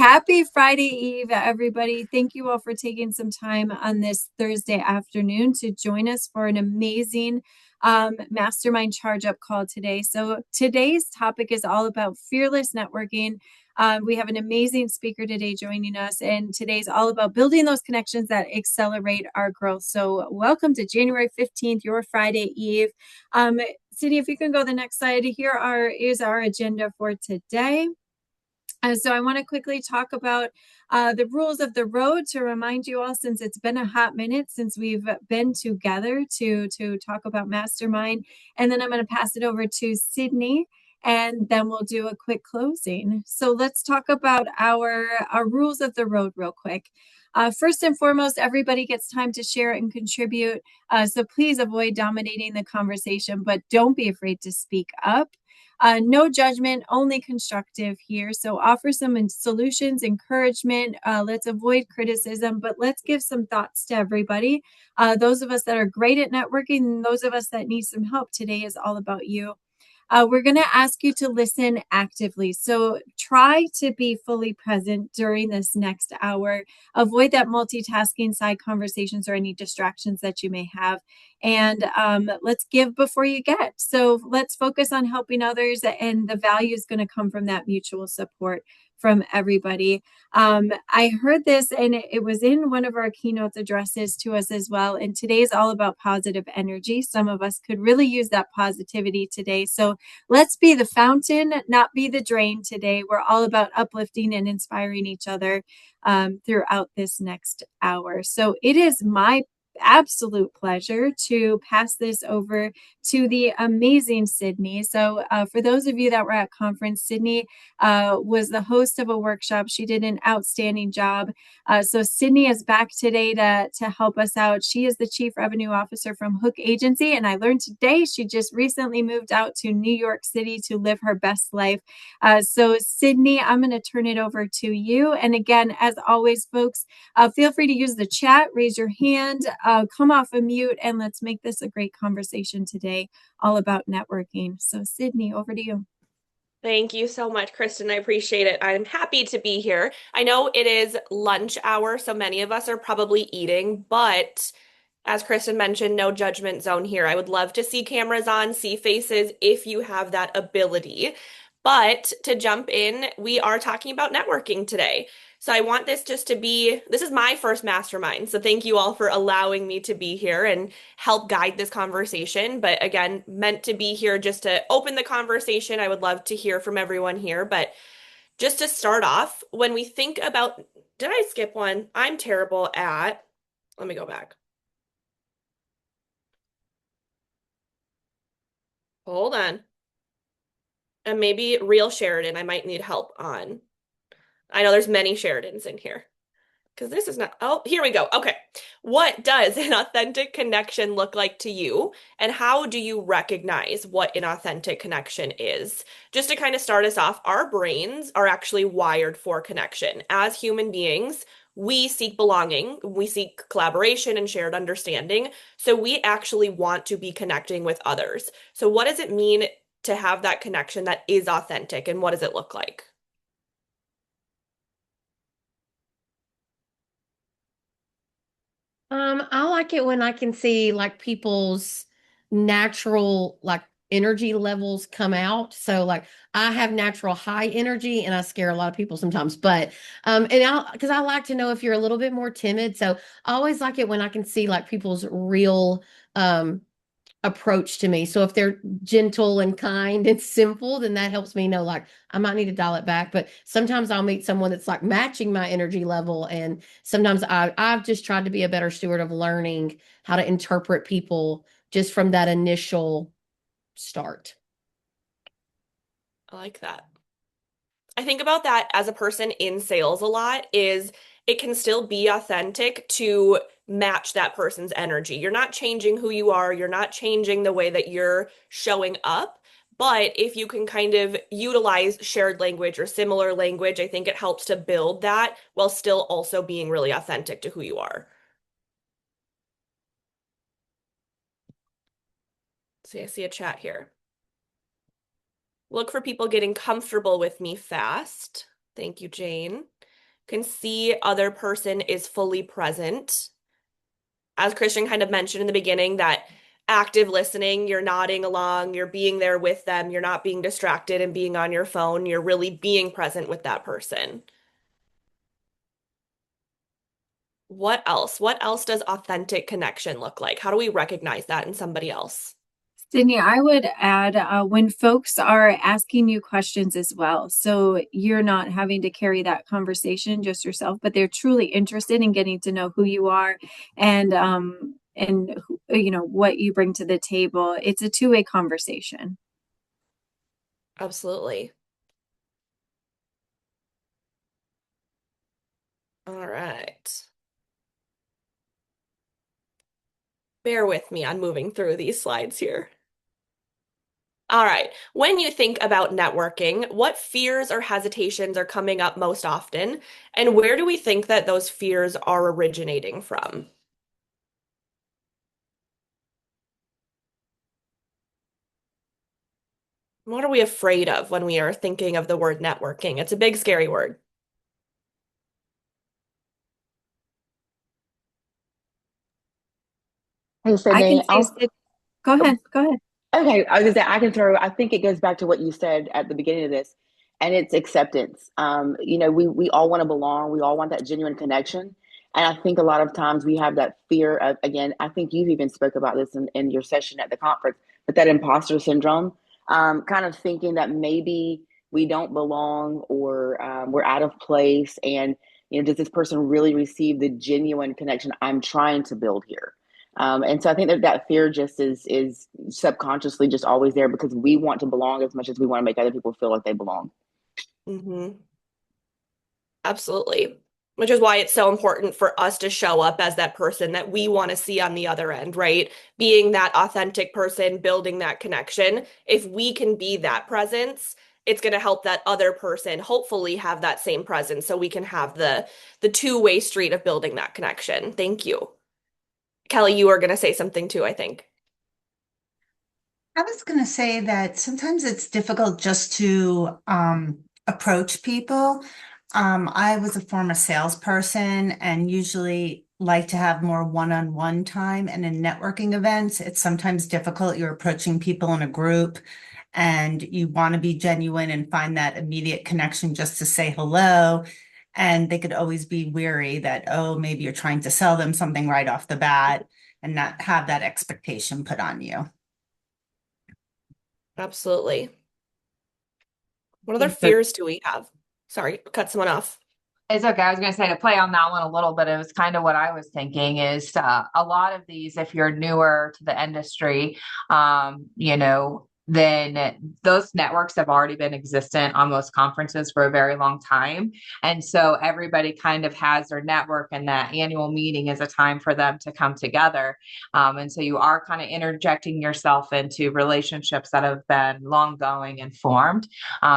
happy Friday Eve, everybody. Thank you all for taking some time on this Thursday afternoon to join us for an amazing mastermind charge up call today. So today's topic is all about fearless networking. We have an amazing speaker today joining us, and today's all about building those connections that accelerate our growth. So welcome to January 15th, your Friday Eve. Sydnee, if you can go the next slide, is our agenda for today. So I want to quickly talk about the rules of the road to remind you all, since it's been a hot minute since we've been together to talk about Mastermind. And then I'm going to pass it over to Sydnee, and then we'll do a quick closing. So let's talk about our rules of the road real quick. First and foremost, everybody gets time to share and contribute. So please avoid dominating the conversation, but don't be afraid to speak up. No judgment, only constructive here. So offer some solutions, encouragement. Let's avoid criticism, but let's give some thoughts to everybody. Those of us that are great at networking and those of us that need some help, today is all about you. We're going to ask you to listen actively. So try to be fully present during this next hour. Avoid that multitasking, side conversations, or any distractions that you may have. And let's give before you get. So let's focus on helping others, and the value is going to come from that mutual support from everybody. I heard this, and it was in one of our keynote addresses to us as well. And today's all about positive energy. Some of us could really use that positivity today. So let's be the fountain, not be the drain today. We're all about uplifting and inspiring each other throughout this next hour. So it is my absolute pleasure to pass this over to the amazing Sydnee. So for those of you that were at conference, Sydnee was the host of a workshop. She did an outstanding job. So Sydnee is back today to help us out. She is the Chief Revenue Officer from Hook Agency, and I learned today she just recently moved out to New York City to live her best life. So Sydnee, I'm going to turn it over to you. And again, as always, folks, feel free to use the chat, raise your hand, come off of mute, and let's make this a great conversation today, all about networking. So Sydnee, over to you. Thank you so much, Christyn. I appreciate it. I'm happy to be here. I know it is lunch hour, so many of us are probably eating, but as Christyn mentioned, no judgment zone here. I would love to see cameras on, see faces if you have that ability. But to jump in, we are talking about networking today. So I want this just to be, this is my first mastermind. So thank you all for allowing me to be here and help guide this conversation. But again, meant to be here just to open the conversation. I would love to hear from everyone here. But just to start off, when we think about, did I skip one? I'm terrible at, let me go back. Hold on. And maybe real Sheridan, I might need help on. I know there's many Sheridans in here. Because this is not, oh, here we go. Okay. What does an authentic connection look like to you? And how do you recognize what an authentic connection is? Just to kind of start us off, our brains are actually wired for connection. As human beings, we seek belonging, we seek collaboration and shared understanding. So we actually want to be connecting with others. So what does it mean to have that connection that is authentic, and what does it look like? I like it when I can see like people's natural like energy levels come out. So like I have natural high energy and I scare a lot of people sometimes. But and I because I like to know if you're a little bit more timid. So I always like it when I can see like people's real approach to me. So if they're gentle and kind and simple, then that helps me know like I might need to dial it back. But sometimes I'll meet someone that's like matching my energy level. And sometimes I've just tried to be a better steward of learning how to interpret people just from that initial start. I like that. I think about that as a person in sales a lot is it can still be authentic to match that person's energy. You're not changing who you are, you're not changing the way that you're showing up. But if you can kind of utilize shared language or similar language, I think it helps to build that while still also being really authentic to who you are. See, I see a chat here. Look for people getting comfortable with me fast. Thank you, Jane. can see other person is fully present. As Christian kind of mentioned in the beginning, that active listening, you're nodding along, you're being there with them, you're not being distracted and being on your phone, you're really being present with that person. What else? What else does authentic connection look like? How do we recognize that in somebody else? Sydney, I would add when folks are asking you questions as well. So you're not having to carry that conversation just yourself, but they're truly interested in getting to know who you are and you know what you bring to the table. It's a two-way conversation. Absolutely. All right. Bear with me. I'm moving through these slides here. All right. When you think about networking, what fears or hesitations are coming up most often? And where do we think that those fears are originating from? What are we afraid of when we are thinking of the word networking? It's a big, scary word. Hey, I can Sydney. say, Sydney, go ahead, go ahead. Okay, I was gonna say I can throw. I think it goes back to what you said at the beginning of this, and it's acceptance. We all want to belong. We all want that genuine connection, and I think a lot of times we have that fear of. Again, I think you've even spoke about this in your session at the conference, but that imposter syndrome, kind of thinking that maybe we don't belong or we're out of place, and does this person really receive the genuine connection I'm trying to build here? And so I think that fear just is subconsciously just always there because we want to belong as much as we want to make other people feel like they belong. Hmm. Absolutely. Which is why it's so important for us to show up as that person that we want to see on the other end, right? Being that authentic person, building that connection. If we can be that presence, it's going to help that other person hopefully have that same presence so we can have the two-way street of building that connection. Thank you. Kelly, you are going to say something too, I think. I was going to say that sometimes it's difficult just to approach people. I was a former salesperson and usually like to have more one-on-one time. And in networking events, it's sometimes difficult. You're approaching people in a group and you want to be genuine and find that immediate connection just to say hello. And they could always be weary that, oh, maybe you're trying to sell them something right off the bat and not have that expectation put on you. Absolutely. What other think that fears do we have? Sorry, cut someone off. it's okay. I was going to say to play on that one a little bit. It was kind of what I was thinking is a lot of these, if you're newer to the industry, then those networks have already been existent on most conferences for a very long time. And so everybody kind of has their network, and that annual meeting is a time for them to come together. And so you are kind of interjecting yourself into relationships that have been long going and formed.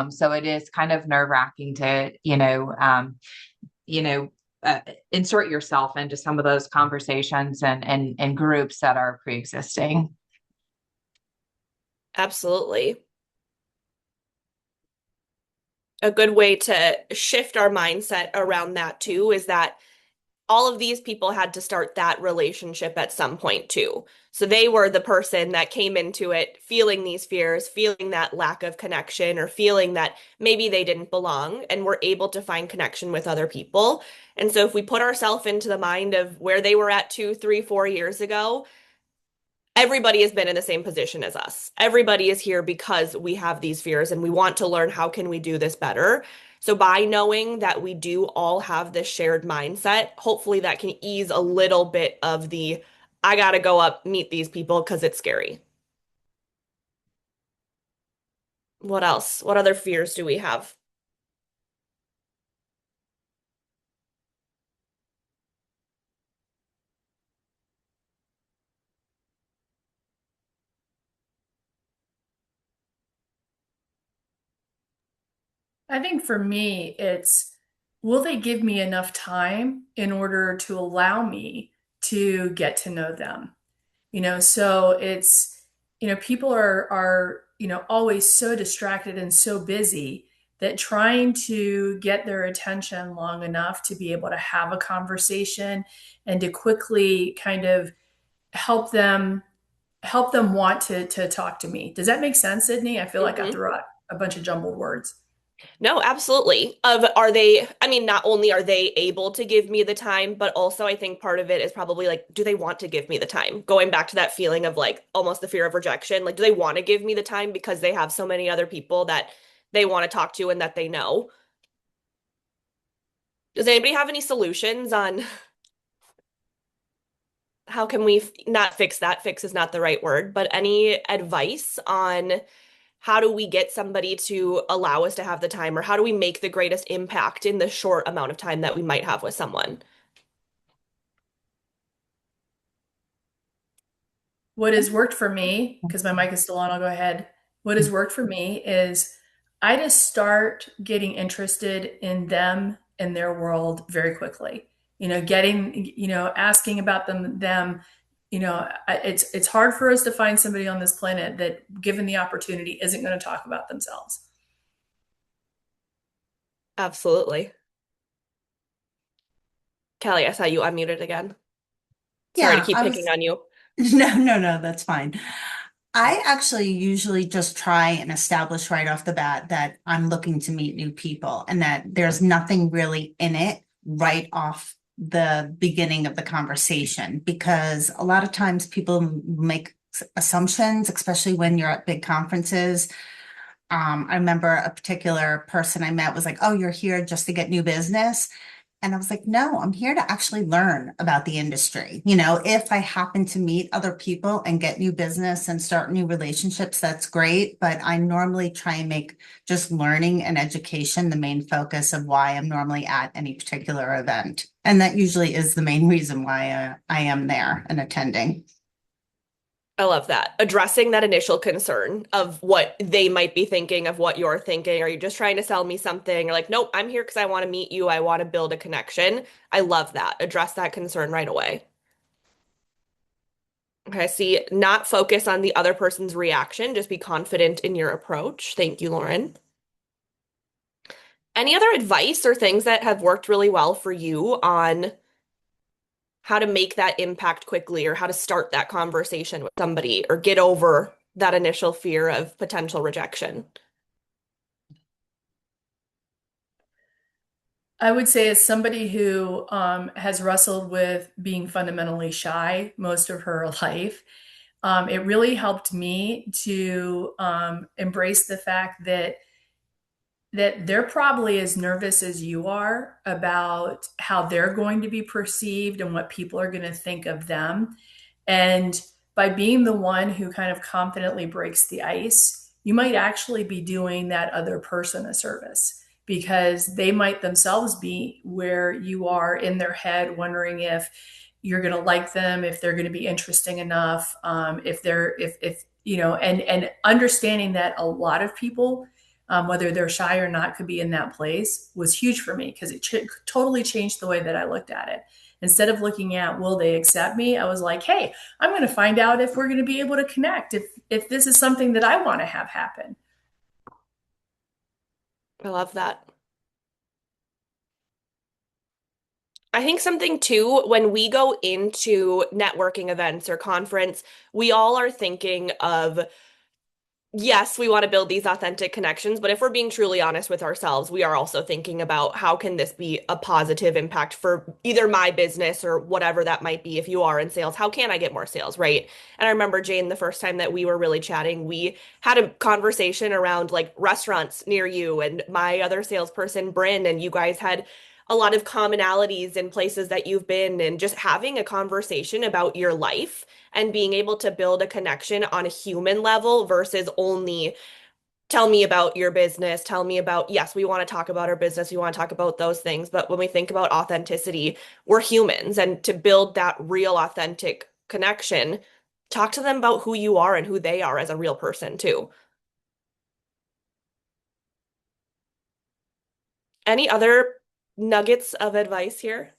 So it is kind of nerve-wracking to, you know, uh, insert yourself into some of those conversations and groups that are pre-existing. Absolutely. A good way to shift our mindset around that too is that all of these people had to start that relationship at some point too. So they were the person that came into it feeling these fears, feeling that lack of connection, or feeling that maybe they didn't belong, and were able to find connection with other people. And so if we put ourselves into the mind of where they were at 2, 3, 4 years ago, everybody has been in the same position as us. Everybody is here because we have these fears and we want to learn how can we do this better. So by knowing that we do all have this shared mindset, hopefully that can ease a little bit of the I gotta go up, meet these people because it's scary. What else? What other fears do we have? I think for me, it's will they give me enough time in order to allow me to get to know them? So it's, people are always so distracted and so busy that trying to get their attention long enough to be able to have a conversation and to quickly kind of help them want to talk to me. Does that make sense, Sydney? I feel like I Hmm. threw out a bunch of jumbled words. No, absolutely. Are they, I mean, not only are they able to give me the time, but also I think part of it is probably like, do they want to give me the time? Going back to that feeling of like almost the fear of rejection. Like, do they want to give me the time because they have so many other people that they want to talk to and that they know? Does anybody have any solutions on how can we not fix that? Fix is not the right word, but any advice on how do we get somebody to allow us to have the time, or how do we make the greatest impact in the short amount of time that we might have with someone? What has worked for me, because my mic is still on, I'll go ahead. What has worked for me is I just start getting interested in them and their world very quickly. Asking about them. It's hard for us to find somebody on this planet that, given the opportunity, isn't going to talk about themselves. Absolutely. Kelly, I saw you unmuted again. Sorry to Yeah, keep I picking was, on you. no, that's fine. I actually usually just try and establish right off the bat that I'm looking to meet new people and that there's nothing really in it right off the beginning of the conversation because a lot of times people make assumptions, especially when you're at big conferences. I remember a particular person I met was like, "Oh, you're here just to get new business." And I was like, no, I'm here to actually learn about the industry. If I happen to meet other people and get new business and start new relationships, that's great. But I normally try and make just learning and education the main focus of why I'm normally at any particular event. And that usually is the main reason why I am there and attending. I love that. Addressing that initial concern of what they might be thinking of what you're thinking. Are you just trying to sell me something? You're like, nope, I'm here because I want to meet you. I want to build a connection. I love that. Address that concern right away. Okay, see, not focus on the other person's reaction. Just be confident in your approach. Thank you, Lauren. Any other advice or things that have worked really well for you on how to make that impact quickly or how to start that conversation with somebody or get over that initial fear of potential rejection? I would say, as somebody who has wrestled with being fundamentally shy most of her life, it really helped me to embrace the fact that they're probably as nervous as you are about how they're going to be perceived and what people are going to think of them. And by being the one who kind of confidently breaks the ice, you might actually be doing that other person a service because they might themselves be where you are in their head, wondering if you're going to like them, if they're going to be interesting enough, if and understanding that a lot of people, whether they're shy or not, could be in that place was huge for me because it totally changed the way that I looked at it. Instead of looking at will they accept me, I was like, hey, I'm going to find out if we're going to be able to connect, if this is something that I want to have happen. I love that. I think something too, when we go into networking events or conference, we all are thinking of yes, we want to build these authentic connections, but if we're being truly honest with ourselves, we are also thinking about how can this be a positive impact for either my business or whatever that might be. If you are in sales, how can I get more sales, right? And I remember, Jane, the first time that we were really chatting, we had a conversation around like restaurants near you and my other salesperson, Bryn, and you guys had a lot of commonalities in places that you've been and just having a conversation about your life and being able to build a connection on a human level versus only tell me about your business, tell me about, yes, we want to talk about our business, we want to talk about those things. But when we think about authenticity, we're humans. And to build that real, authentic connection, talk to them about who you are and who they are as a real person, too. Any other nuggets of advice here?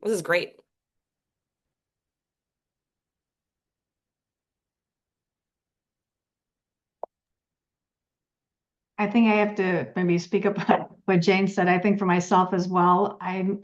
This is great. I think I have to maybe speak up what Jane said. I think for myself as well, I'm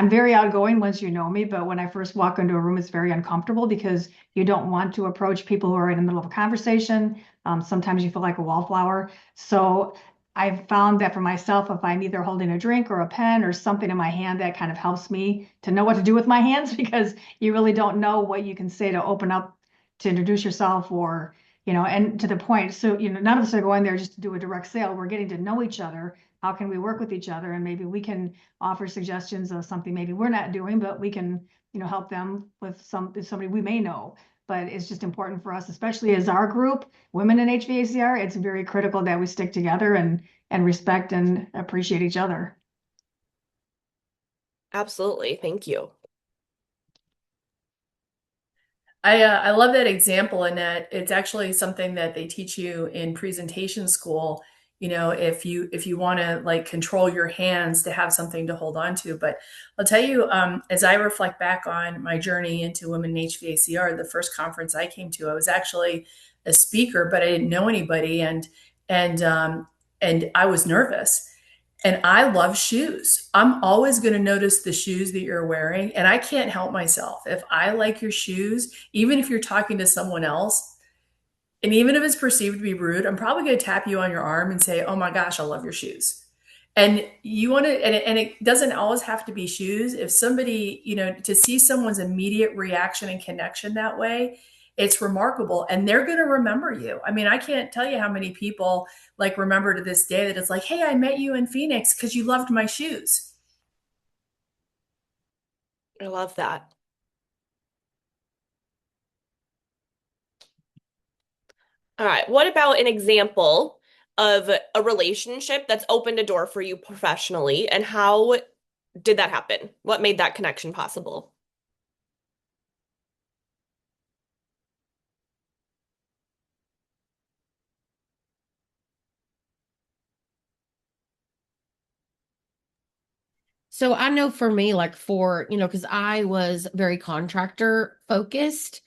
very outgoing once you know me, but when I first walk into a room, it's very uncomfortable because you don't want to approach people who are in the middle of a conversation. Sometimes you feel like a wallflower. So I've found that for myself, if I'm either holding a drink or a pen or something in my hand, that kind of helps me to know what to do with my hands because you really don't know what you can say to open up to introduce yourself or and to the point, so, none of us are going there just to do a direct sale. We're getting to know each other. How can we work with each other? And maybe we can offer suggestions of something maybe we're not doing, but we can, help them with somebody we may know. But it's just important for us, especially as our group, women in HVACR, it's very critical that we stick together and respect and appreciate each other. Absolutely. Thank you. I love that example, Annette. It's actually something that they teach you in presentation school. If you want to like control your hands to have something to hold on to. But I'll tell you, as I reflect back on my journey into women in HVACR, the first conference I came to, I was actually a speaker, but I didn't know anybody, and I was nervous. And I love shoes. I'm always going to notice the shoes that you're wearing. And I can't help myself. If I like your shoes, even if you're talking to someone else, and even if it's perceived to be rude, I'm probably going to tap you on your arm and say, "Oh my gosh, I love your shoes." And you want to, and it doesn't always have to be shoes. If somebody, to see someone's immediate reaction and connection that way, it's remarkable. And they're going to remember you. I mean, I can't tell you how many people like remember to this day that it's like, "Hey, I met you in Phoenix because you loved my shoes." I love that. All right. What about an example of a relationship that's opened a door for you professionally, and how did that happen? What made that connection possible? So I know for me, like because I was very contractor focused.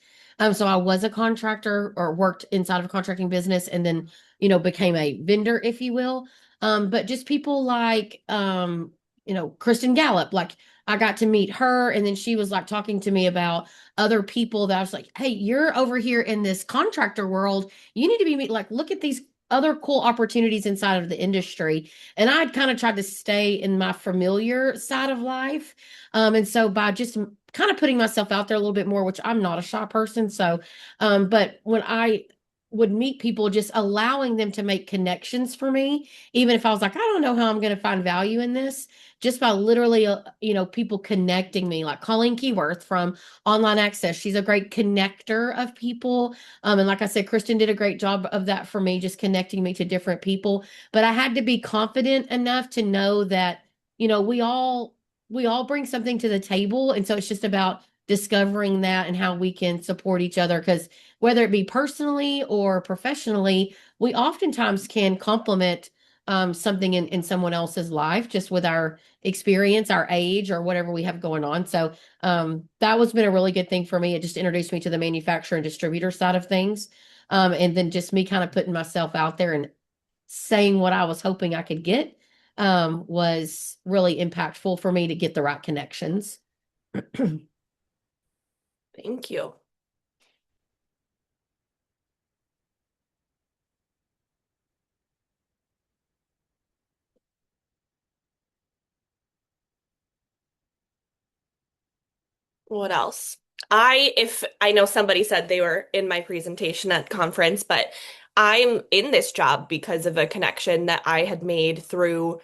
So I was a contractor or worked inside of a contracting business and then, became a vendor, if you will. But just people like, Kristen Gallup, like I got to meet her and then she was like talking to me about other people that I was like, hey, you're over here in this contractor world. You need to be like, look at these other cool opportunities inside of the industry. And I'd kind of tried to stay in my familiar side of life. And so by just kind of putting myself out there a little bit more, which I'm not a shy person. So, but when I would meet people, just allowing them to make connections for me, even if I was like, I don't know how I'm going to find value in this, just by literally, people connecting me, like Colleen Keyworth from Online Access. She's a great connector of people. And like I said, Kristen did a great job of that for me, just connecting me to different people. But I had to be confident enough to know that, we all bring something to the table. And so it's just about discovering that and how we can support each other. Because whether it be personally or professionally, we oftentimes can complement something in someone else's life just with our experience, our age, or whatever we have going on. So that was been a really good thing for me. It just introduced me to the manufacturer and distributor side of things. And then just me kind of putting myself out there and saying what I was hoping I could get was really impactful for me to get the right connections. Thank you. What else? If I know somebody said they were in my presentation at conference, but I'm in this job because of a connection that I had made through.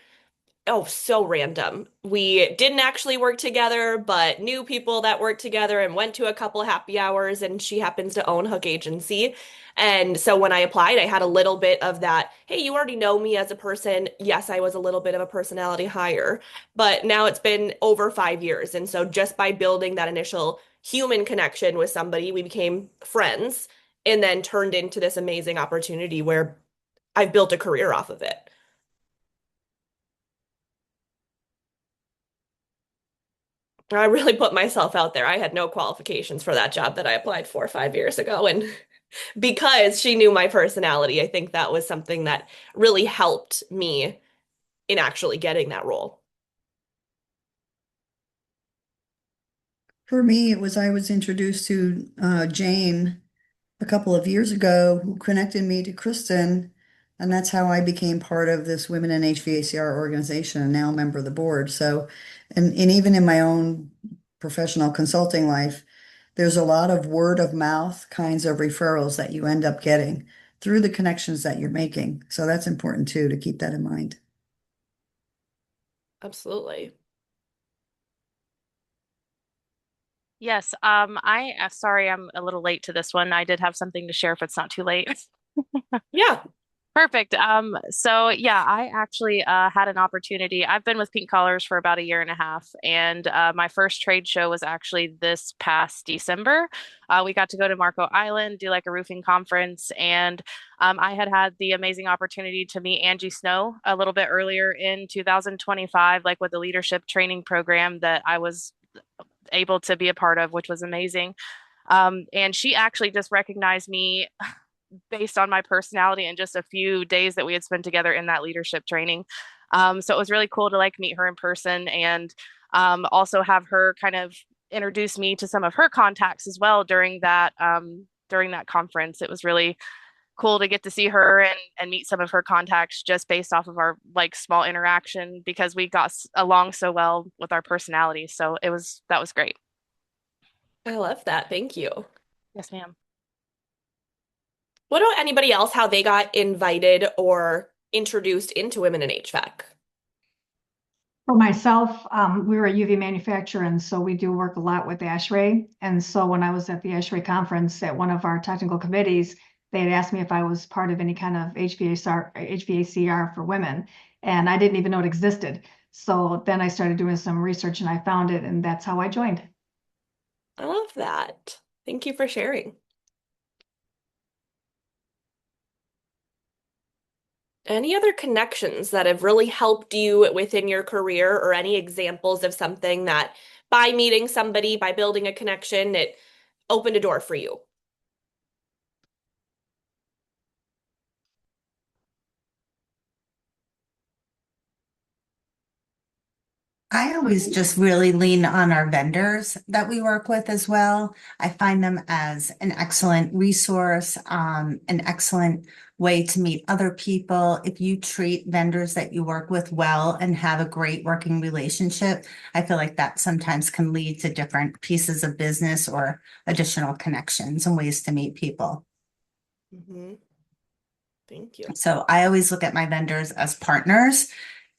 Oh, so random. We didn't actually work together, but knew people that worked together and went to a couple happy hours, and she happens to own Hook Agency. And so when I applied, I had a little bit of that, hey, you already know me as a person. Yes, I was a little bit of a personality hire, but now it's been over 5 years. And so just by building that initial human connection with somebody, we became friends and then turned into this amazing opportunity where I've built a career off of it. I really put myself out there. I had no qualifications for that job that I applied for 5 years ago, and because she knew my personality. I think that was something that really helped me in actually getting that role. For me, it was I was introduced to Jane a couple of years ago, who connected me to Kristen, and that's how I became part of this Women in HVACR organization and now a member of the board. So, and even in my own professional consulting life, there's a lot of word of mouth kinds of referrals that you end up getting through the connections that you're making. So that's important too, to keep that in mind. Absolutely. Yes, sorry I'm a little late to this one. I did have something to share if it's not too late. Yeah. Perfect. So yeah, I actually had an opportunity. I've been with Pink Collars for about a year and a half, and my first trade show was actually this past December. We got to go to Marco Island, do like a roofing conference, and I had had the amazing opportunity to meet Angie Snow a little bit earlier in 2025, like with the leadership training program that I was able to be a part of, which was amazing. And she actually just recognized me based on my personality in just a few days that we had spent together in that leadership training. So it was really cool to like meet her in person and also have her kind of introduce me to some of her contacts as well during that conference. It was really cool to get to see her and meet some of her contacts just based off of our like small interaction because we got along so well with our personalities. So that was great. I love that. Thank you. Yes, ma'am. What about anybody else, how they got invited or introduced into women in HVAC? For myself, we're a UV manufacturer, and so we do work a lot with ASHRAE. And so when I was at the ASHRAE conference at one of our technical committees, they had asked me if I was part of any kind of HVACR for women, and I didn't even know it existed. So then I started doing some research and I found it, and that's how I joined. I love that. Thank you for sharing. Any other connections that have really helped you within your career, or any examples of something that by meeting somebody, by building a connection, it opened a door for you? I always just really lean on our vendors that we work with as well. I find them as an excellent resource, an excellent way to meet other people. If you treat vendors that you work with well and have a great working relationship, I feel like that sometimes can lead to different pieces of business or additional connections and ways to meet people. Mm-hmm. Thank you. So I always look at my vendors as partners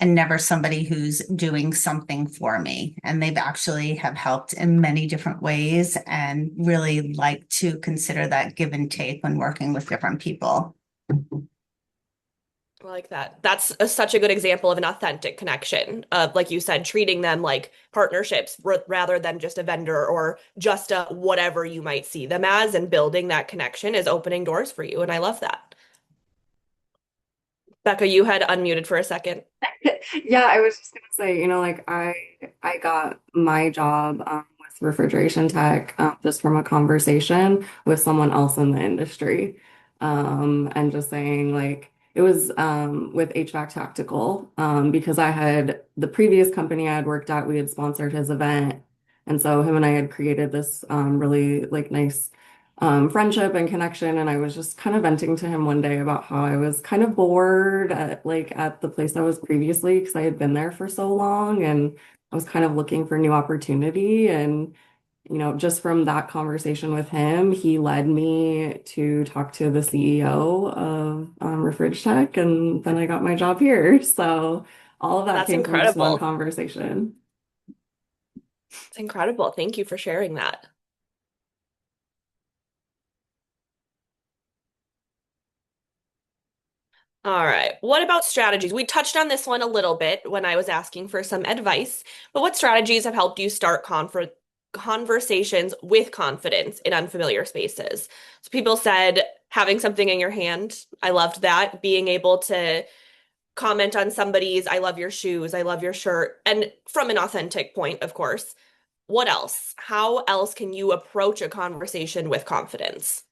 and never somebody who's doing something for me. And they've actually have helped in many different ways and really like to consider that give and take when working with different people. I like that. That's such a good example of an authentic connection. Like you said, treating them like partnerships rather than just a vendor or just a whatever you might see them as, and building that connection is opening doors for you. And I love that. Becca, you had unmuted for a second. Yeah, I was just gonna say, like I got my job with refrigeration tech just from a conversation with someone else in the industry, and just saying like it was with HVAC Tactical because I had the previous company I had worked at, we had sponsored his event, and so him and I had created this really like nice friendship and connection. And I was just kind of venting to him one day about how I was kind of bored at the place I was previously because I had been there for so long and I was kind of looking for new opportunity. And, just from that conversation with him, he led me to talk to the CEO of Refrig Tech, and then I got my job here. So all of that That's came from just one incredible. conversation. It's incredible. Thank you for sharing that. All right. What about strategies? We touched on this one a little bit when I was asking for some advice, but what strategies have helped you start conversations with confidence in unfamiliar spaces? So people said having something in your hand. I loved that. Being able to comment on somebody's, I love your shoes, I love your shirt, and from an authentic point, of course. What else? How else can you approach a conversation with confidence?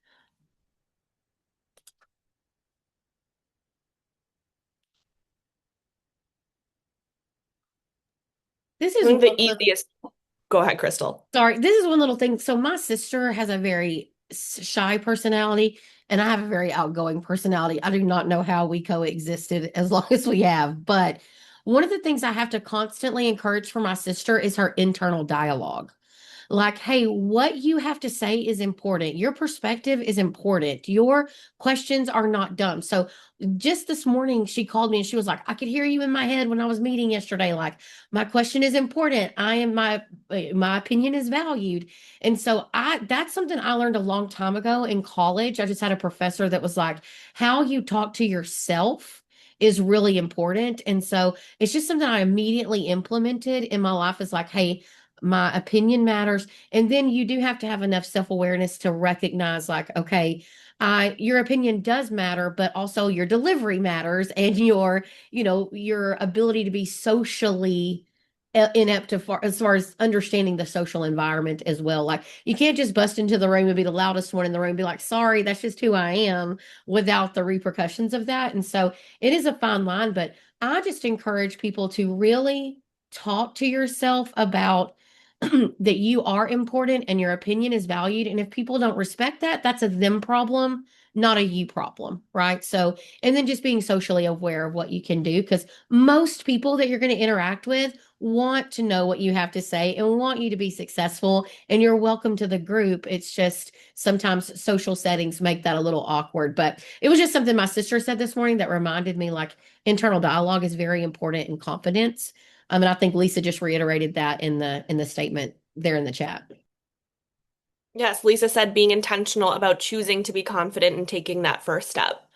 This I is think one the of the easiest, go ahead, Crystal. Sorry, this is one little thing. So my sister has a very shy personality, and I have a very outgoing personality. I do not know how we coexisted as long as we have, but one of the things I have to constantly encourage for my sister is her internal dialogue. Like, hey, what you have to say is important. Your perspective is important. Your questions are not dumb. So, just this morning, she called me and she was like, I could hear you in my head when I was meeting yesterday. Like, my question is important. My opinion is valued. And so, that's something I learned a long time ago in college. I just had a professor that was like, how you talk to yourself is really important. And so, it's just something I immediately implemented in my life is like, hey, my opinion matters. And then you do have to have enough self-awareness to recognize, like, okay, your opinion does matter, but also your delivery matters and your ability to be socially inept as far as understanding the social environment as well. Like, you can't just bust into the room and be the loudest one in the room and be like, sorry, that's just who I am, without the repercussions of that. And so it is a fine line, but I just encourage people to really talk to yourself about that you are important and your opinion is valued. And if people don't respect that, that's a them problem, not a you problem, right? So, and then just being socially aware of what you can do, because most people that you're going to interact with want to know what you have to say and want you to be successful. And you're welcome to the group. It's just sometimes social settings make that a little awkward. But it was just something my sister said this morning that reminded me, like, internal dialogue is very important in confidence. And I think Lisa just reiterated that in the statement there in the chat. Yes, Lisa said being intentional about choosing to be confident and taking that first step.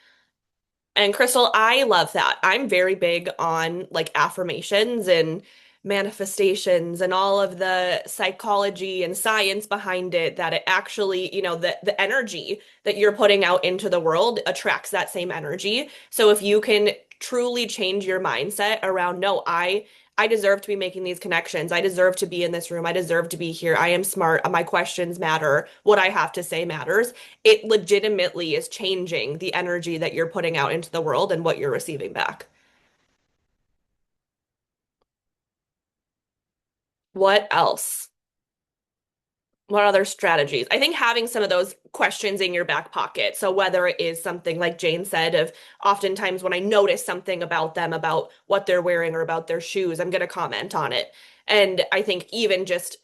And Crystal, I love that. I'm very big on like affirmations and manifestations and all of the psychology and science behind it, that it actually, the energy that you're putting out into the world attracts that same energy. So if you can truly change your mindset around, no, I deserve to be making these connections. I deserve to be in this room. I deserve to be here. I am smart. My questions matter. What I have to say matters. It legitimately is changing the energy that you're putting out into the world and what you're receiving back. What else? What other strategies? I think having some of those questions in your back pocket. So whether it is something like Jane said, of oftentimes when I notice something about them, about what they're wearing or about their shoes, I'm going to comment on it. And I think even just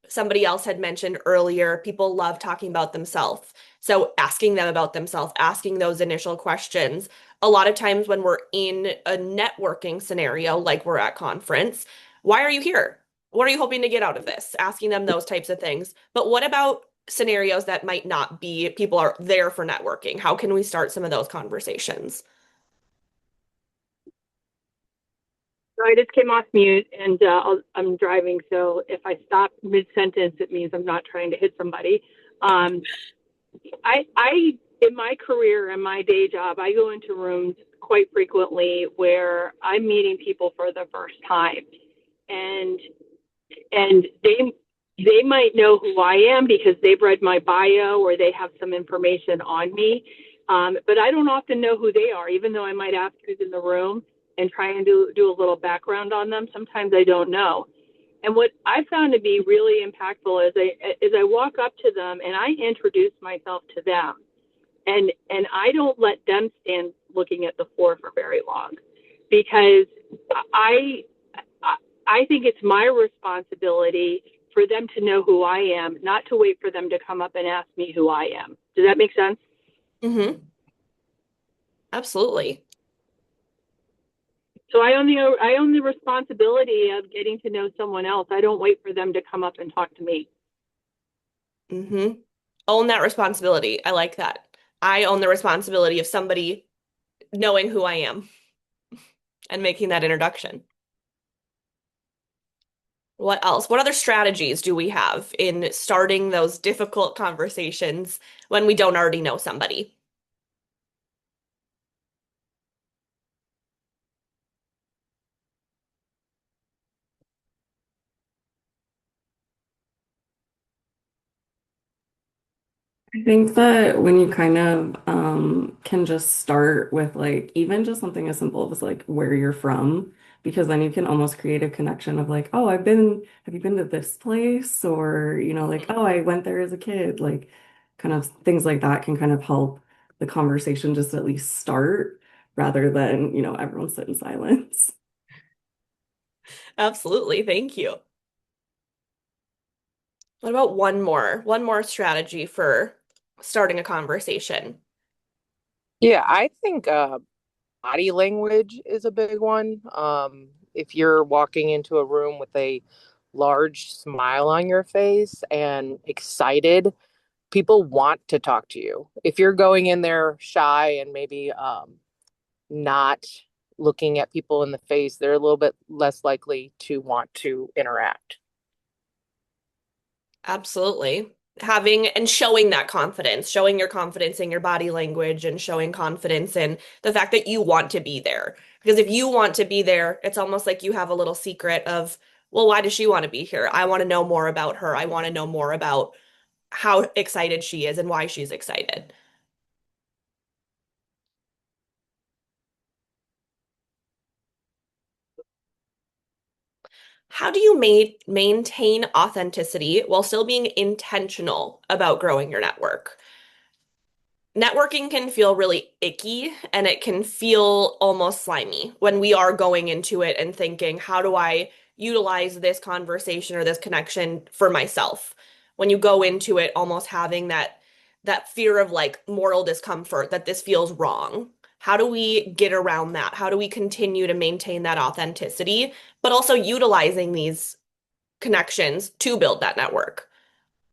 somebody else had mentioned earlier, people love talking about themselves. So asking them about themselves, asking those initial questions. A lot of times when we're in a networking scenario, like we're at conference, why are you here? What are you hoping to get out of this? Asking them those types of things. But what about scenarios that might not be, people are there for networking? How can we start some of those conversations? So I just came off mute and I'm driving. So if I stop mid sentence, it means I'm not trying to hit somebody. Um, in my career and my day job, I go into rooms quite frequently where I'm meeting people for the first time, and they might know who I am because they've read my bio or they have some information on me. But I don't often know who they are, even though I might ask who's in the room and try and do a little background on them. Sometimes I don't know. And what I found to be really impactful is I walk up to them and I introduce myself to them. And I don't let them stand looking at the floor for very long, because I I think it's my responsibility for them to know who I am, not to wait for them to come up and ask me who I am. Does that make sense? Mm-hmm. Absolutely. So I own the responsibility of getting to know someone else. I don't wait for them to come up and talk to me. Mm-hmm. Own that responsibility. I like that. I own the responsibility of somebody knowing who I am and making that introduction. What else? What other strategies do we have in starting those difficult conversations when we don't already know somebody? I think that when you kind of can just start with like even just something as simple as like where you're from, because then you can almost create a connection of like, oh, have you been to this place? Or, like, Mhm. oh, I went there as a kid. Like kind of things like that can kind of help the conversation just at least start rather than, everyone sit in silence. Absolutely. Thank you. What about one more strategy for starting a conversation? Yeah, I think body language is a big one. If you're walking into a room with a large smile on your face and excited, people want to talk to you. If you're going in there shy and maybe not looking at people in the face, they're a little bit less likely to want to interact. Absolutely. Having and showing that confidence, showing your confidence in your body language and showing confidence in the fact that you want to be there. Because if you want to be there, it's almost like you have a little secret of, well, why does she want to be here? I want to know more about her. I want to know more about how excited she is and why she's excited. How do you maintain authenticity while still being intentional about growing your network? Networking can feel really icky and it can feel almost slimy when we are going into it and thinking, how do I utilize this conversation or this connection for myself? When you go into it almost having that fear of like moral discomfort that this feels wrong. How do we get around that? How do we continue to maintain that authenticity, but also utilizing these connections to build that network?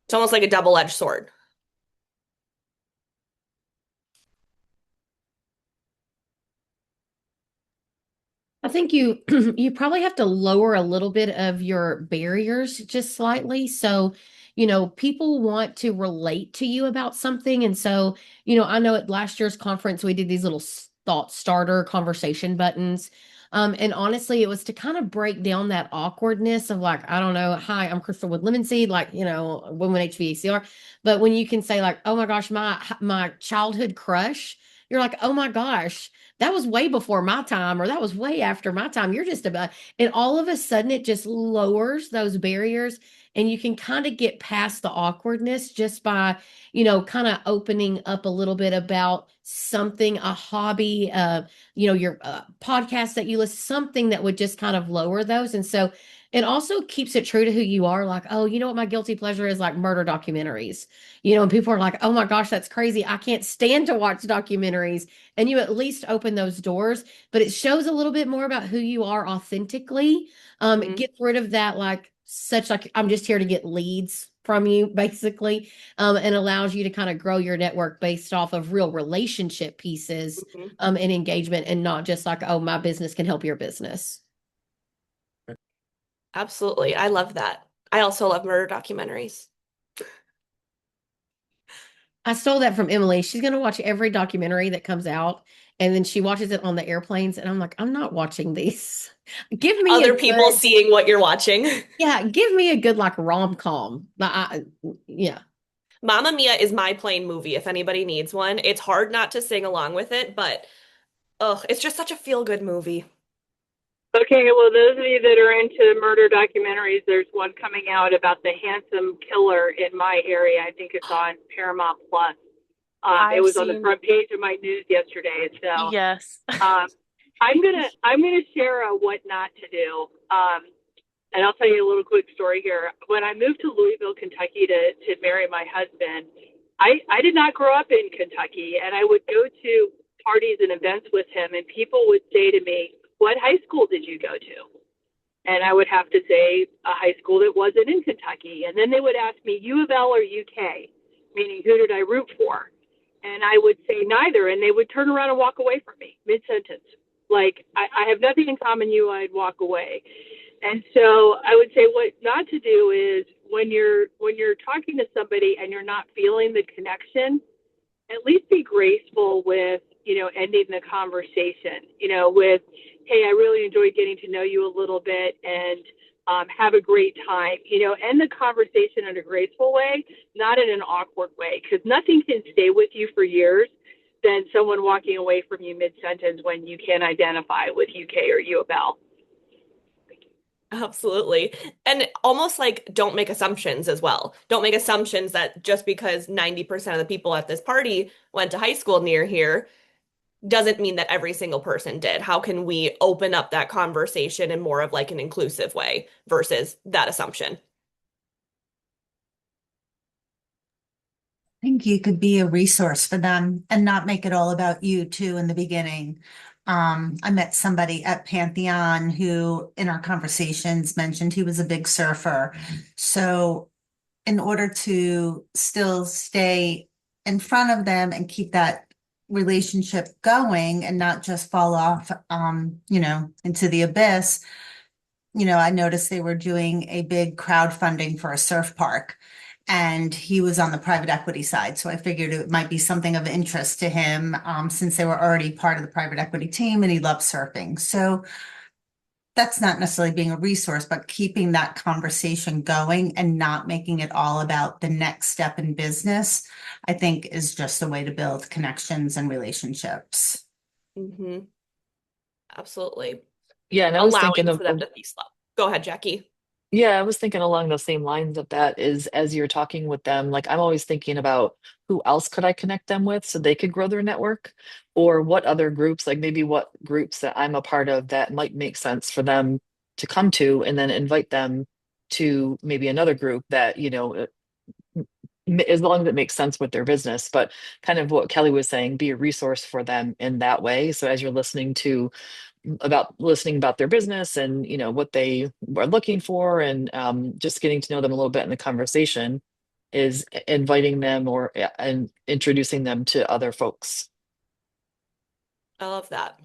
It's almost like a double-edged sword. I think you you probably have to lower a little bit of your barriers just slightly. So, people want to relate to you about something. And so, I know at last year's conference we did these little thought starter conversation buttons. And honestly, it was to kind of break down that awkwardness of like, I don't know, hi, I'm Crystal with Lemon Seed, like, women HVACR. But when you can say like, oh my gosh, my childhood crush, you're like, oh my gosh, that was way before my time, or that was way after my time. You're just about, and all of a sudden it just lowers those barriers. And you can kind of get past the awkwardness just by, kind of opening up a little bit about something, a hobby, your podcast that you listen, something that would just kind of lower those. And so it also keeps it true to who you are. Like, oh, you know what my guilty pleasure is, like murder documentaries. And people are like, oh my gosh, that's crazy. I can't stand to watch documentaries, and you at least open those doors, but it shows a little bit more about who you are authentically. It Mhm. gets rid of that like I'm just here to get leads from you, basically, and allows you to kind of grow your network based off of real relationship pieces, Mhm. and engagement, and not just like, oh, my business can help your business. Absolutely. I love that. I also love murder documentaries. I stole that from Emily. She's going to watch every documentary that comes out, and then she watches it on the airplanes. And I'm like, I'm not watching these. Give me a Other people good, seeing what you're watching. yeah, give me a good like rom-com. Yeah. Mamma Mia is my plane movie if anybody needs one. It's hard not to sing along with it, but it's just such a feel-good movie. Okay, well, those of you that are into murder documentaries, there's one coming out about the handsome killer in my area. I think it's on Paramount Plus. It I've was on the seen, front page of my news yesterday. So yes. um, I'm gonna share a what not to do. And I'll tell you a little quick story here. When I moved to Louisville, Kentucky to marry my husband, I did not grow up in Kentucky, and I would go to parties and events with him, and people would say to me, "What high school did you go to?" And I would have to say a high school that wasn't in Kentucky. And then they would ask me U of L or UK, meaning who did I root for? And I would say neither. And they would turn around and walk away from me mid sentence. Like, I have nothing in common, I'd walk away. And so I would say what not to do is when you're talking to somebody and you're not feeling the connection, at least be graceful with, ending the conversation, with, hey, I really enjoyed getting to know you a little bit. And have a great time, end the conversation in a graceful way, not in an awkward way, because nothing can stay with you for years than someone walking away from you mid-sentence when you can't identify with UK or U of L. Absolutely. And almost like don't make assumptions as well. Don't make assumptions that just because 90% of the people at this party went to high school near here doesn't mean that every single person did. How can we open up that conversation in more of like an inclusive way versus that assumption? Think you could be a resource for them and not make it all about you too in the beginning. I met somebody at Pantheon who, in our conversations, mentioned he was a big surfer. So, in order to still stay in front of them and keep that relationship going and not just fall off, into the abyss, I noticed they were doing a big crowdfunding for a surf park. And he was on the private equity side. So I figured it might be something of interest to him since they were already part of the private equity team and he loved surfing. So that's not necessarily being a resource, but keeping that conversation going and not making it all about the next step in business, I think is just a way to build connections and relationships. Mm-hmm. Absolutely. Yeah, and I was Allowing thinking for them to be slow. Go ahead, Jackie. yeah, I was thinking along the same lines of that is as you're talking with them, like I'm always thinking about who else could I connect them with so they could grow their network, or what other groups, like maybe what groups that I'm a part of that might make sense for them to come to, and then invite them to maybe another group that, as long as it makes sense with their business, but kind of what Kelly was saying, be a resource for them in that way. So as you're listening about their business and what they are looking for, and just getting to know them a little bit in the conversation, is inviting them and introducing them to other folks. I love that.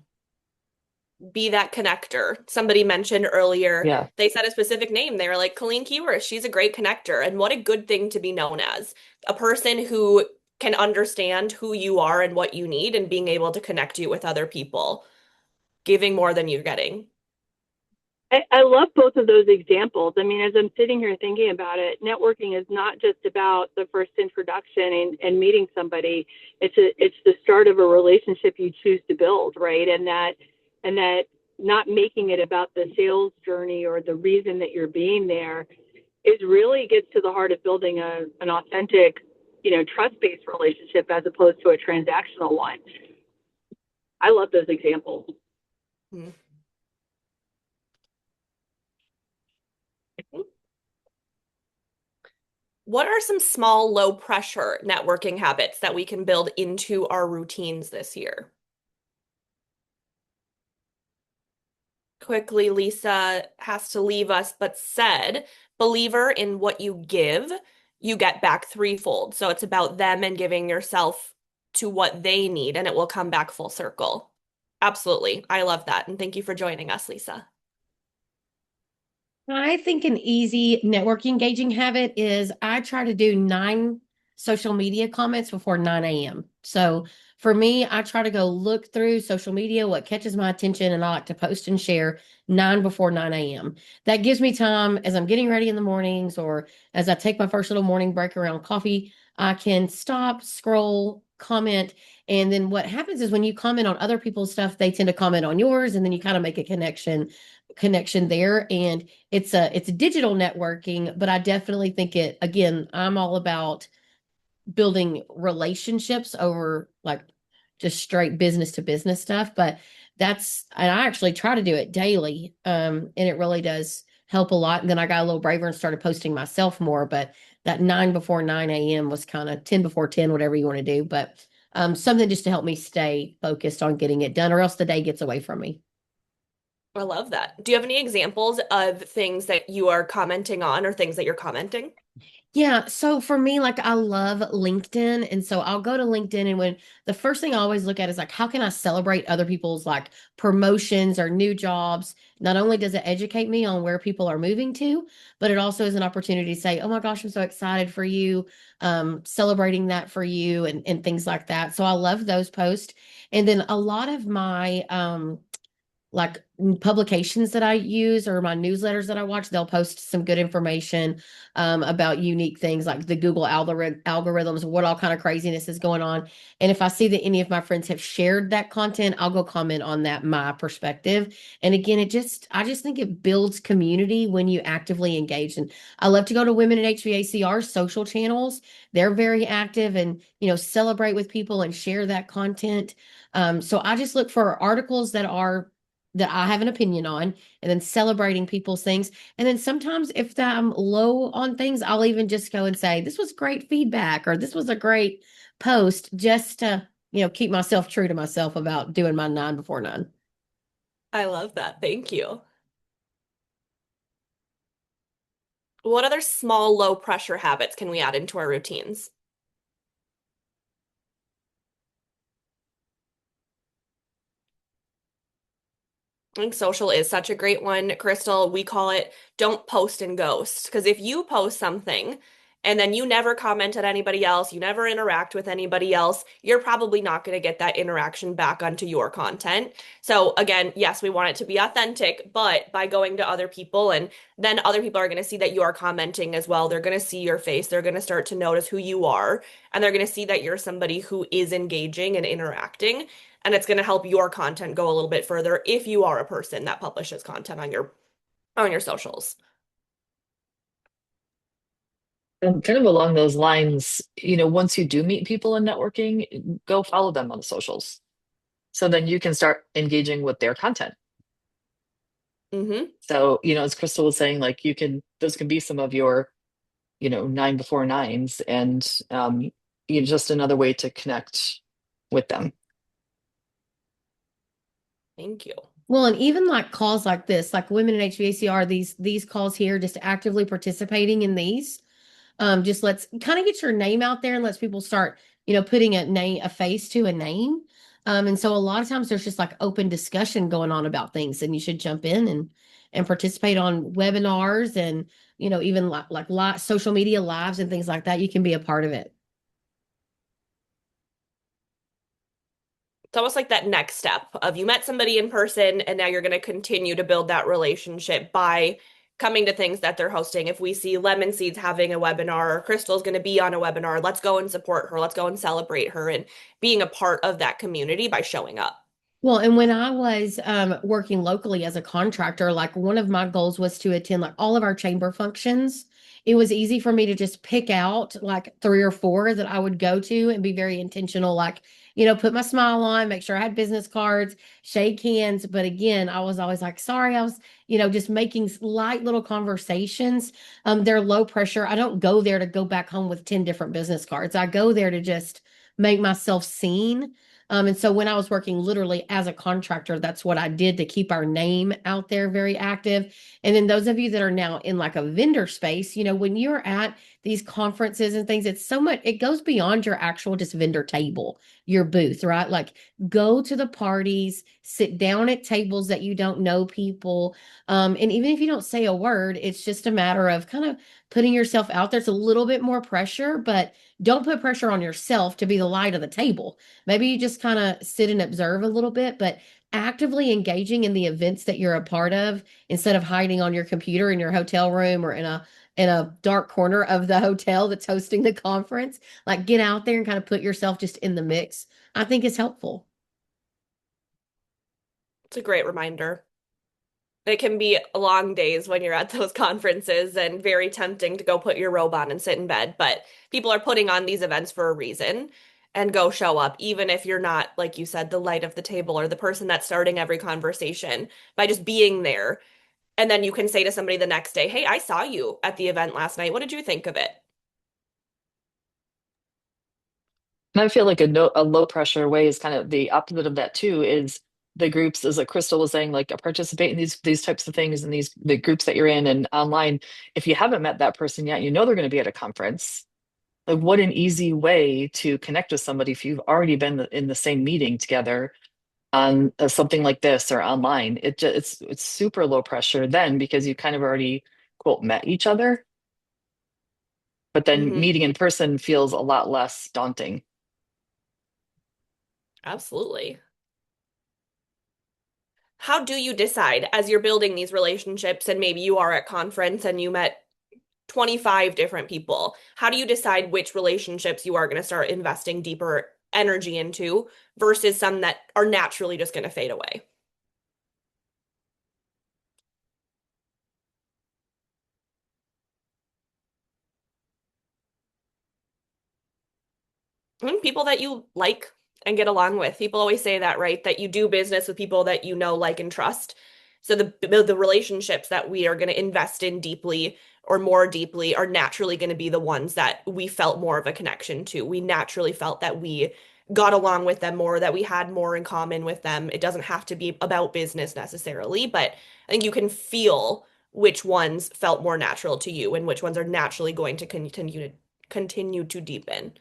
Be that connector. Somebody mentioned earlier, Yeah. they said a specific name. They were like, Colleen Keyworth, she's a great connector. And what a good thing to be known as. A person who can understand who you are and what you need and being able to connect you with other people, giving more than you're getting. I love both of those examples. I mean, as I'm sitting here thinking about it, networking is not just about the first introduction and meeting somebody. It's the start of a relationship you choose to build, right? And that not making it about the sales journey or the reason that you're being there is really gets to the heart of building an authentic, trust-based relationship as opposed to a transactional one. I love those examples. Mm-hmm. What are some small, low pressure networking habits that we can build into our routines this year? Quickly, Lisa has to leave us, but said, believer in what you give, you get back threefold. So it's about them and giving yourself to what they need, and it will come back full circle. Absolutely. I love that. And thank you for joining us, Lisa. I think an easy network engaging habit is I try to do 9 social media comments before 9 a.m. So for me, I try to go look through social media, what catches my attention, and I like to post and share 9 before 9 a.m. That gives me time as I'm getting ready in the mornings or as I take my first little morning break around coffee. I can stop, scroll, comment. And then what happens is when you comment on other people's stuff, they tend to comment on yours, and then you kind of make a connection there. And it's digital networking, but I definitely think I'm all about building relationships over like just straight business to business stuff. But and I actually try to do it daily. And it really does help a lot. And then I got a little braver and started posting myself more, but that 9 before 9 a.m. was kind of 10 before 10, whatever you want to do. But something just to help me stay focused on getting it done, or else the day gets away from me. I love that. Do you have any examples of things that you are commenting on or things that you're commenting? Yeah. So for me, like I love LinkedIn. And so I'll go to LinkedIn, and when the first thing I always look at is like, how can I celebrate other people's like promotions or new jobs? Not only does it educate me on where people are moving to, but it also is an opportunity to say, oh my gosh, I'm so excited for you, celebrating that for you, and things like that. So I love those posts. And then a lot of my like publications that I use or my newsletters that I watch, they'll post some good information about unique things like the Google algorithms, what all kind of craziness is going on. And if I see that any of my friends have shared that content, I'll go comment on that, my perspective. And again, I just think it builds community when you actively engage. And I love to go to Women in HVACR social channels. They're very active and, celebrate with people and share that content. So I just look for articles that I have an opinion on and then celebrating people's things. And then sometimes if I'm low on things, I'll even just go and say, this was great feedback or this was a great post just to, keep myself true to myself about doing my 9 before 9. I love that. Thank you. What other small, low pressure habits can we add into our routines? I think social is such a great one, Crystal. We call it don't post and ghost. Because if you post something and then you never comment at anybody else, you never interact with anybody else, you're probably not going to get that interaction back onto your content. So, again, yes, we want it to be authentic, but by going to other people and then other people are going to see that you are commenting as well. They're going to see your face. They're going to start to notice who you are, and they're going to see that you're somebody who is engaging and interacting, and it's going to help your content go a little bit further if you are a person that publishes content on your socials. And kind of along those lines, once you do meet people in networking, go follow them on the socials. So then you can start engaging with their content. Mm-hmm. So, as Crystal was saying, like those can be some of your, 9 before 9s and just another way to connect with them. Thank you. Well, and even like calls like this, like Women in HVACR, these calls here, just actively participating in these, just let's kind of get your name out there and lets people start, putting a face to a name. And so a lot of times there's just like open discussion going on about things, and you should jump in and participate on webinars and, even like live social media lives and things like that. You can be a part of it. It's almost like that next step of you met somebody in person and now you're going to continue to build that relationship by coming to things that they're hosting. If we see Lemon Seeds having a webinar or Crystal's going to be on a webinar, let's go and support her. Let's go and celebrate her and being a part of that community by showing up. Well, and when I was working locally as a contractor, like one of my goals was to attend like all of our chamber functions. It was easy for me to just pick out like 3 or 4 that I would go to and be very intentional, like, put my smile on, make sure I had business cards, shake hands. But again, I was always like, sorry, I was, just making light little conversations. They're low pressure. I don't go there to go back home with 10 different business cards. I go there to just make myself seen. And so when I was working literally as a contractor, that's what I did to keep our name out there very active. And then those of you that are now in like a vendor space, when you're at these conferences and things, it's so much, it goes beyond your actual just vendor table, your booth, right? Like go to the parties, sit down at tables that you don't know people. And even if you don't say a word, it's just a matter of kind of putting yourself out there. It's a little bit more pressure, but don't put pressure on yourself to be the light of the table. Maybe you just kind of sit and observe a little bit, but actively engaging in the events that you're a part of instead of hiding on your computer in your hotel room or in a dark corner of the hotel that's hosting the conference. Like get out there and kind of put yourself just in the mix. I think is helpful. It's a great reminder. It can be long days when you're at those conferences and very tempting to go put your robe on and sit in bed. But people are putting on these events for a reason and go show up, even if you're not, like you said, the light of the table or the person that's starting every conversation by just being there. And then you can say to somebody the next day, hey, I saw you at the event last night. What did you think of it? And I feel like a low pressure way is kind of the opposite of that too, is the groups, as like Crystal was saying, like participate in these types of things and the groups that you're in and online. If you haven't met that person yet, they're going to be at a conference. Like what an easy way to connect with somebody if you've already been in the same meeting together on something like this or online. It's super low pressure then because you kind of already quote met each other, but then Mm-hmm. meeting in person feels a lot less daunting. Absolutely. how do you decide as you're building these relationships and maybe you are at conference and you met 25 different people? How do you decide which relationships you are going to start investing deeper energy into versus some that are naturally just going to fade away? People that you like and get along with. People always say that, right? That you do business with people that you know, like, and trust. So the relationships that we are going to invest in deeply or more deeply are naturally going to be the ones that we felt more of a connection to. We naturally felt that we got along with them more, that we had more in common with them. It doesn't have to be about business necessarily, but I think you can feel which ones felt more natural to you and which ones are naturally going to continue to deepen.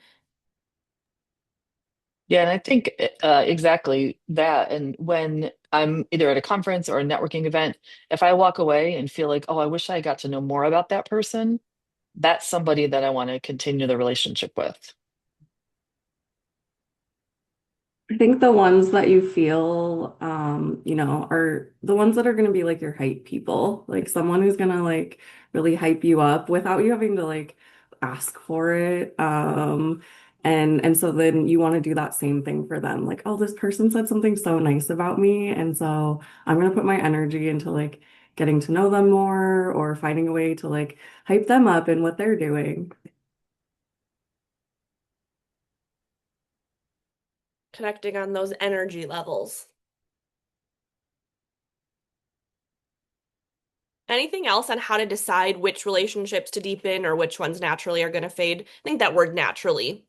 Yeah, and I think exactly that. And when I'm either at a conference or a networking event, if I walk away and feel like, oh, I wish I got to know more about that person, that's somebody that I want to continue the relationship with. I think the ones that you feel, are the ones that are going to be like your hype people, like someone who's going to like really hype you up without you having to like ask for it. And so then you want to do that same thing for them. Like, oh, this person said something so nice about me. And so I'm going to put my energy into like getting to know them more or finding a way to like hype them up in what they're doing. Connecting on those energy levels. Anything else on how to decide which relationships to deepen or which ones naturally are going to fade? I think that word naturally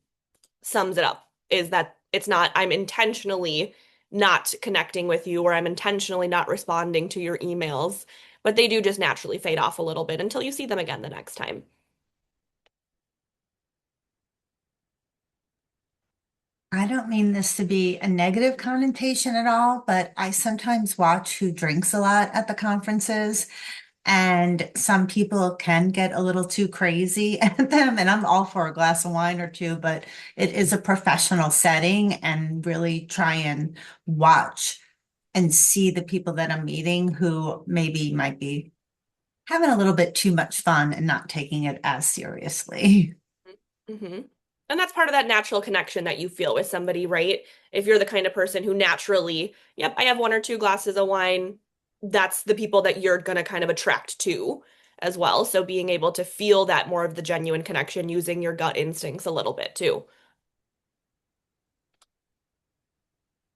sums it up, is that it's not, I'm intentionally not connecting with you or I'm intentionally not responding to your emails, but they do just naturally fade off a little bit until you see them again the next time. I don't mean this to be a negative connotation at all, but I sometimes watch who drinks a lot at the conferences, and some people can get a little too crazy at them. And I'm all for a glass of wine or two, but it is a professional setting, and really try and watch and see the people that I'm meeting who maybe might be having a little bit too much fun and not taking it as seriously. Mm-hmm. And that's part of that natural connection that you feel with somebody, right? If you're the kind of person who naturally, yep, I have one or two glasses of wine, that's the people that you're going to kind of attract to as well. So being able to feel that more of the genuine connection using your gut instincts a little bit too.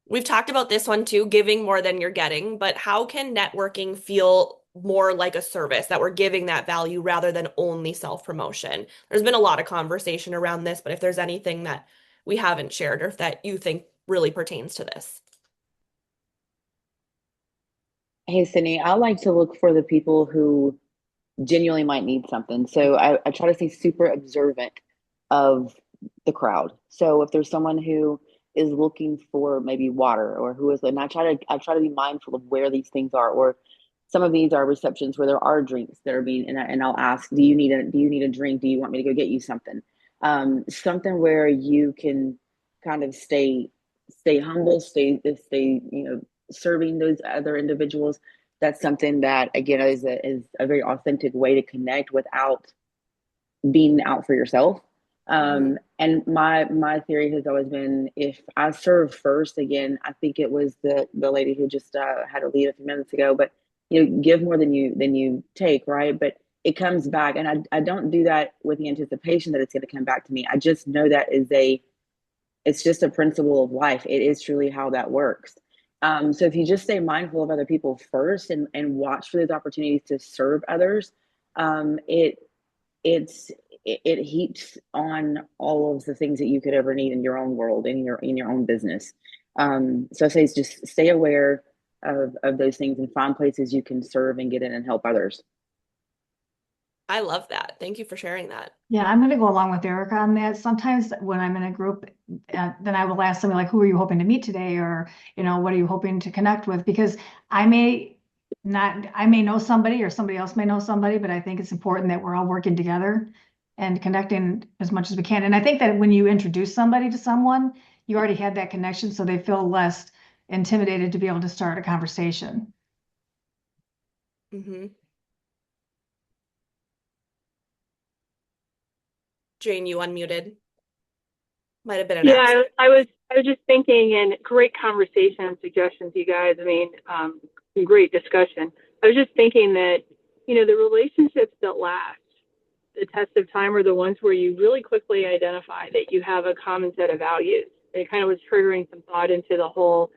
We've talked about this one too, giving more than you're getting, but how can networking feel more like a service that we're giving that value rather than only self-promotion? There's been a lot of conversation around this, but if there's anything that we haven't shared or if that you think really pertains to this. Hey, Sydney, I like to look for the people who genuinely might need something. So I try to stay super observant of the crowd. So if there's someone who is looking for maybe water, or who is, and I try to be mindful of where these things are, or some of these are receptions where there are drinks that are being, and I'll ask, do you need a drink? Do you want me to go get you something? Something where you can kind of stay humble, stay, serving those other individuals. That's something that, again, is a very authentic way to connect without being out for yourself. And my theory has always been, if I serve first, again, I think it was the lady who just had to leave a few minutes ago, but give more than you take, right? But it comes back, and I don't do that with the anticipation that it's going to come back to me. I just know that it's just a principle of life. It is truly how that works. So if you just stay mindful of other people first, and watch for those opportunities to serve others, it it's it heaps on all of the things that you could ever need in your own world, in your own business. So I say, it's just stay aware of those things and find places you can serve and get in and help others. I love that. Thank you for sharing that. Yeah, I'm going to go along with Erica on that. Sometimes when I'm in a group, then I will ask somebody like, who are you hoping to meet today? Or, what are you hoping to connect with? Because I may I may know somebody or somebody else may know somebody, but I think it's important that we're all working together and connecting as much as we can. And I think that when you introduce somebody to someone, you already had that connection, so they feel less intimidated to be able to start a conversation. Mm-hmm. Jane, you unmuted. Might have been an Yeah, accident. I was just thinking, and great conversation and suggestions, you guys. I mean, great discussion. I was just thinking that, you know, the relationships that last the test of time are the ones where you really quickly identify that you have a common set of values. It kind of was triggering some thought into the whole,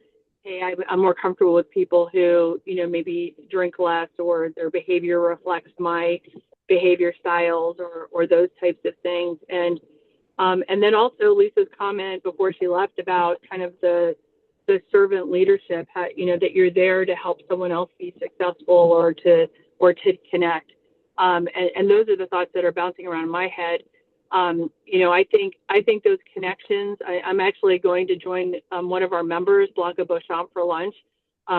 hey, I'm more comfortable with people who, you know, maybe drink less or their behavior reflects my behavior styles or those types of things. And then also Lisa's comment before she left about kind of the servant leadership, how, you know, that you're there to help someone else be successful or to connect. And those are the thoughts that are bouncing around in my head. You know, I think those connections. I'm actually going to join one of our members, Blanca Beauchamp, for lunch,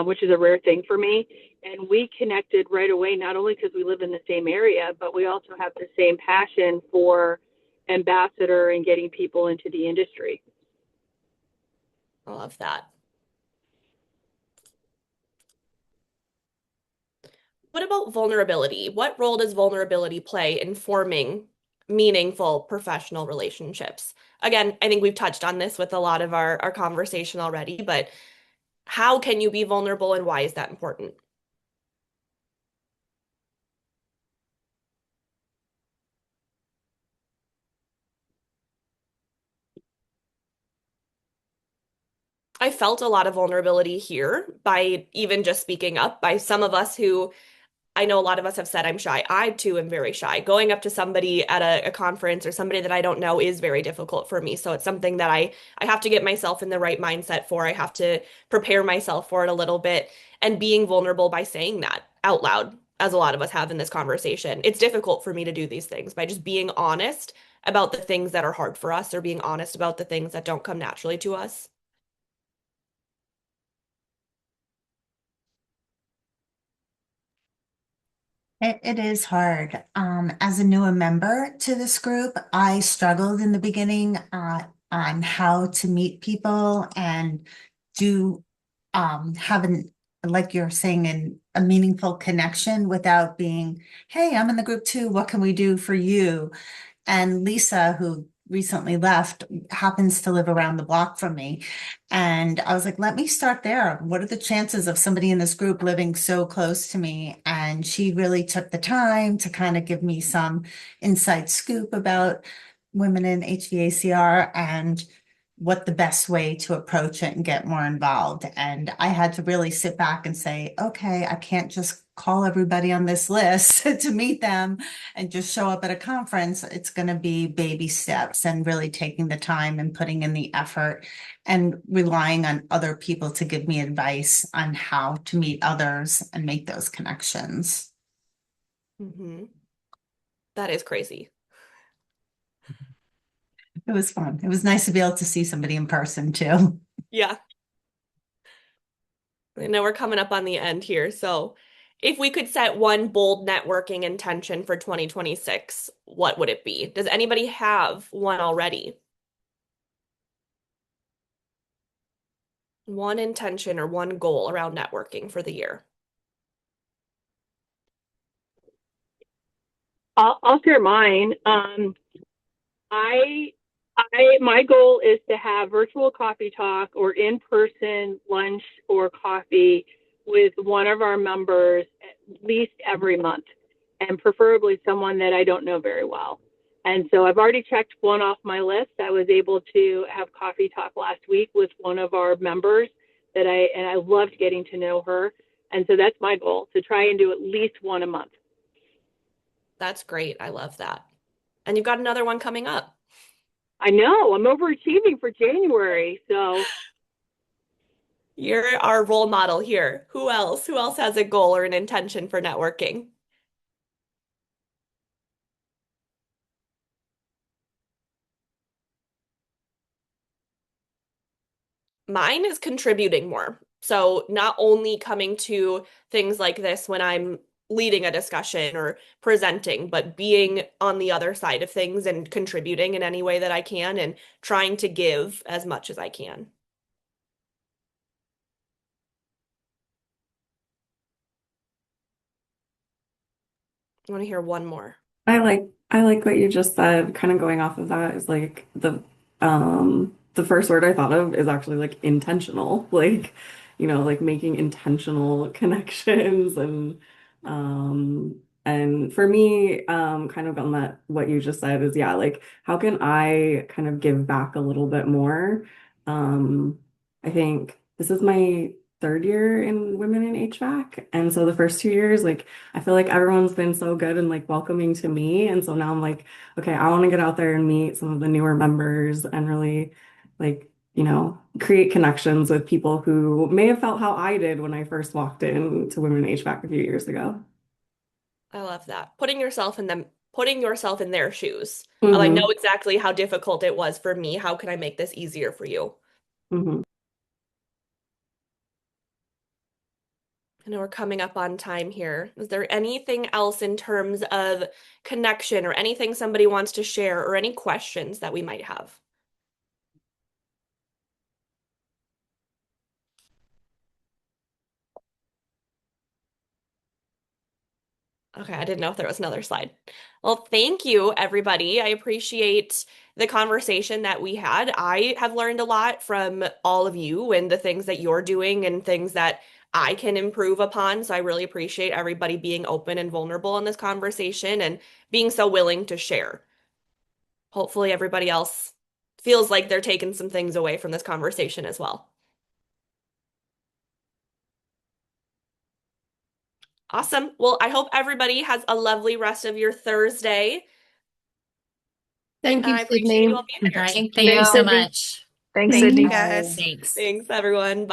which is a rare thing for me. And we connected right away, not only because we live in the same area, but we also have the same passion for ambassador and getting people into the industry. I love that. What about vulnerability? What role does vulnerability play in forming meaningful professional relationships? Again, I think we've touched on this with a lot of our conversation already, but how can you be vulnerable and why is that important? I felt a lot of vulnerability here by even just speaking up by some of us who I know a lot of us have said I'm shy. I too am very shy. Going up to somebody at a conference or somebody that I don't know is very difficult for me. So it's something that I have to get myself in the right mindset for. I have to prepare myself for it a little bit and being vulnerable by saying that out loud, as a lot of us have in this conversation. It's difficult for me to do these things by just being honest about the things that are hard for us or being honest about the things that don't come naturally to us. It is hard. As a newer member to this group, I struggled in the beginning on how to meet people and do have like you're saying, a meaningful connection without being, hey, I'm in the group too. What can we do for you? And Lisa, who recently left, happens to live around the block from me. And I was like, let me start there. What are the chances of somebody in this group living so close to me? And she really took the time to kind of give me some inside scoop about women in HVACR and what the best way to approach it and get more involved. And I had to really sit back and say, okay, I can't just call everybody on this list to meet them and just show up at a conference. It's going to be baby steps and really taking the time and putting in the effort and relying on other people to give me advice on how to meet others and make those connections. Mm-hmm. That is crazy. It was fun. It was nice to be able to see somebody in person too. Yeah. I know we're coming up on the end here. So, if we could set one bold networking intention for 2026, what would it be? Does anybody have one already? One intention or one goal around networking for the year? I'll share mine. I, my goal is to have virtual coffee talk or in-person lunch or coffee with one of our members at least every month, and preferably someone that I don't know very well. And so I've already checked one off my list. I was able to have coffee talk last week with one of our members and I loved getting to know her. And so that's my goal, to try and do at least one a month. That's great. I love that. And you've got another one coming up. I know I'm overachieving for January. So You're our role model here. Who else? Who else has a goal or an intention for networking? Mine is contributing more. So not only coming to things like this when I'm leading a discussion or presenting, but being on the other side of things and contributing in any way that I can and trying to give as much as I can. I want to hear one more. I like what you just said. Kind of going off of that is like the first word I thought of is actually like intentional. Like, like making intentional connections and for me, kind of on that what you just said is yeah, like how can I kind of give back a little bit more? Um, I think this is my third year in Women in HVAC. And so the first 2 years, like I feel like everyone's been so good and like welcoming to me. And so now I'm like, okay, I want to get out there and meet some of the newer members and really like, create connections with people who may have felt how I did when I first walked into Women in HVAC a few years ago. I love that. Putting yourself in their shoes. I know Hmm. exactly how difficult it was for me. How can I make this easier for you? Hmm. I know we're coming up on time here. Is there anything else in terms of connection or anything somebody wants to share or any questions that we might have? Okay, I didn't know if there was another slide. Well, thank you, everybody. I appreciate the conversation that we had. I have learned a lot from all of you and the things that you're doing and things that I can improve upon. So I really appreciate everybody being open and vulnerable in this conversation and being so willing to share. Hopefully, everybody else feels like they're taking some things away from this conversation as well. Awesome. Well, I hope everybody has a lovely rest of your Thursday. Thank And you, I appreciate you Sydney. all being here. Thank Thanks, you. Sydney. Thanks, Thank you, Sydney. guys. Bye. Thanks. Thanks, everyone. Bye.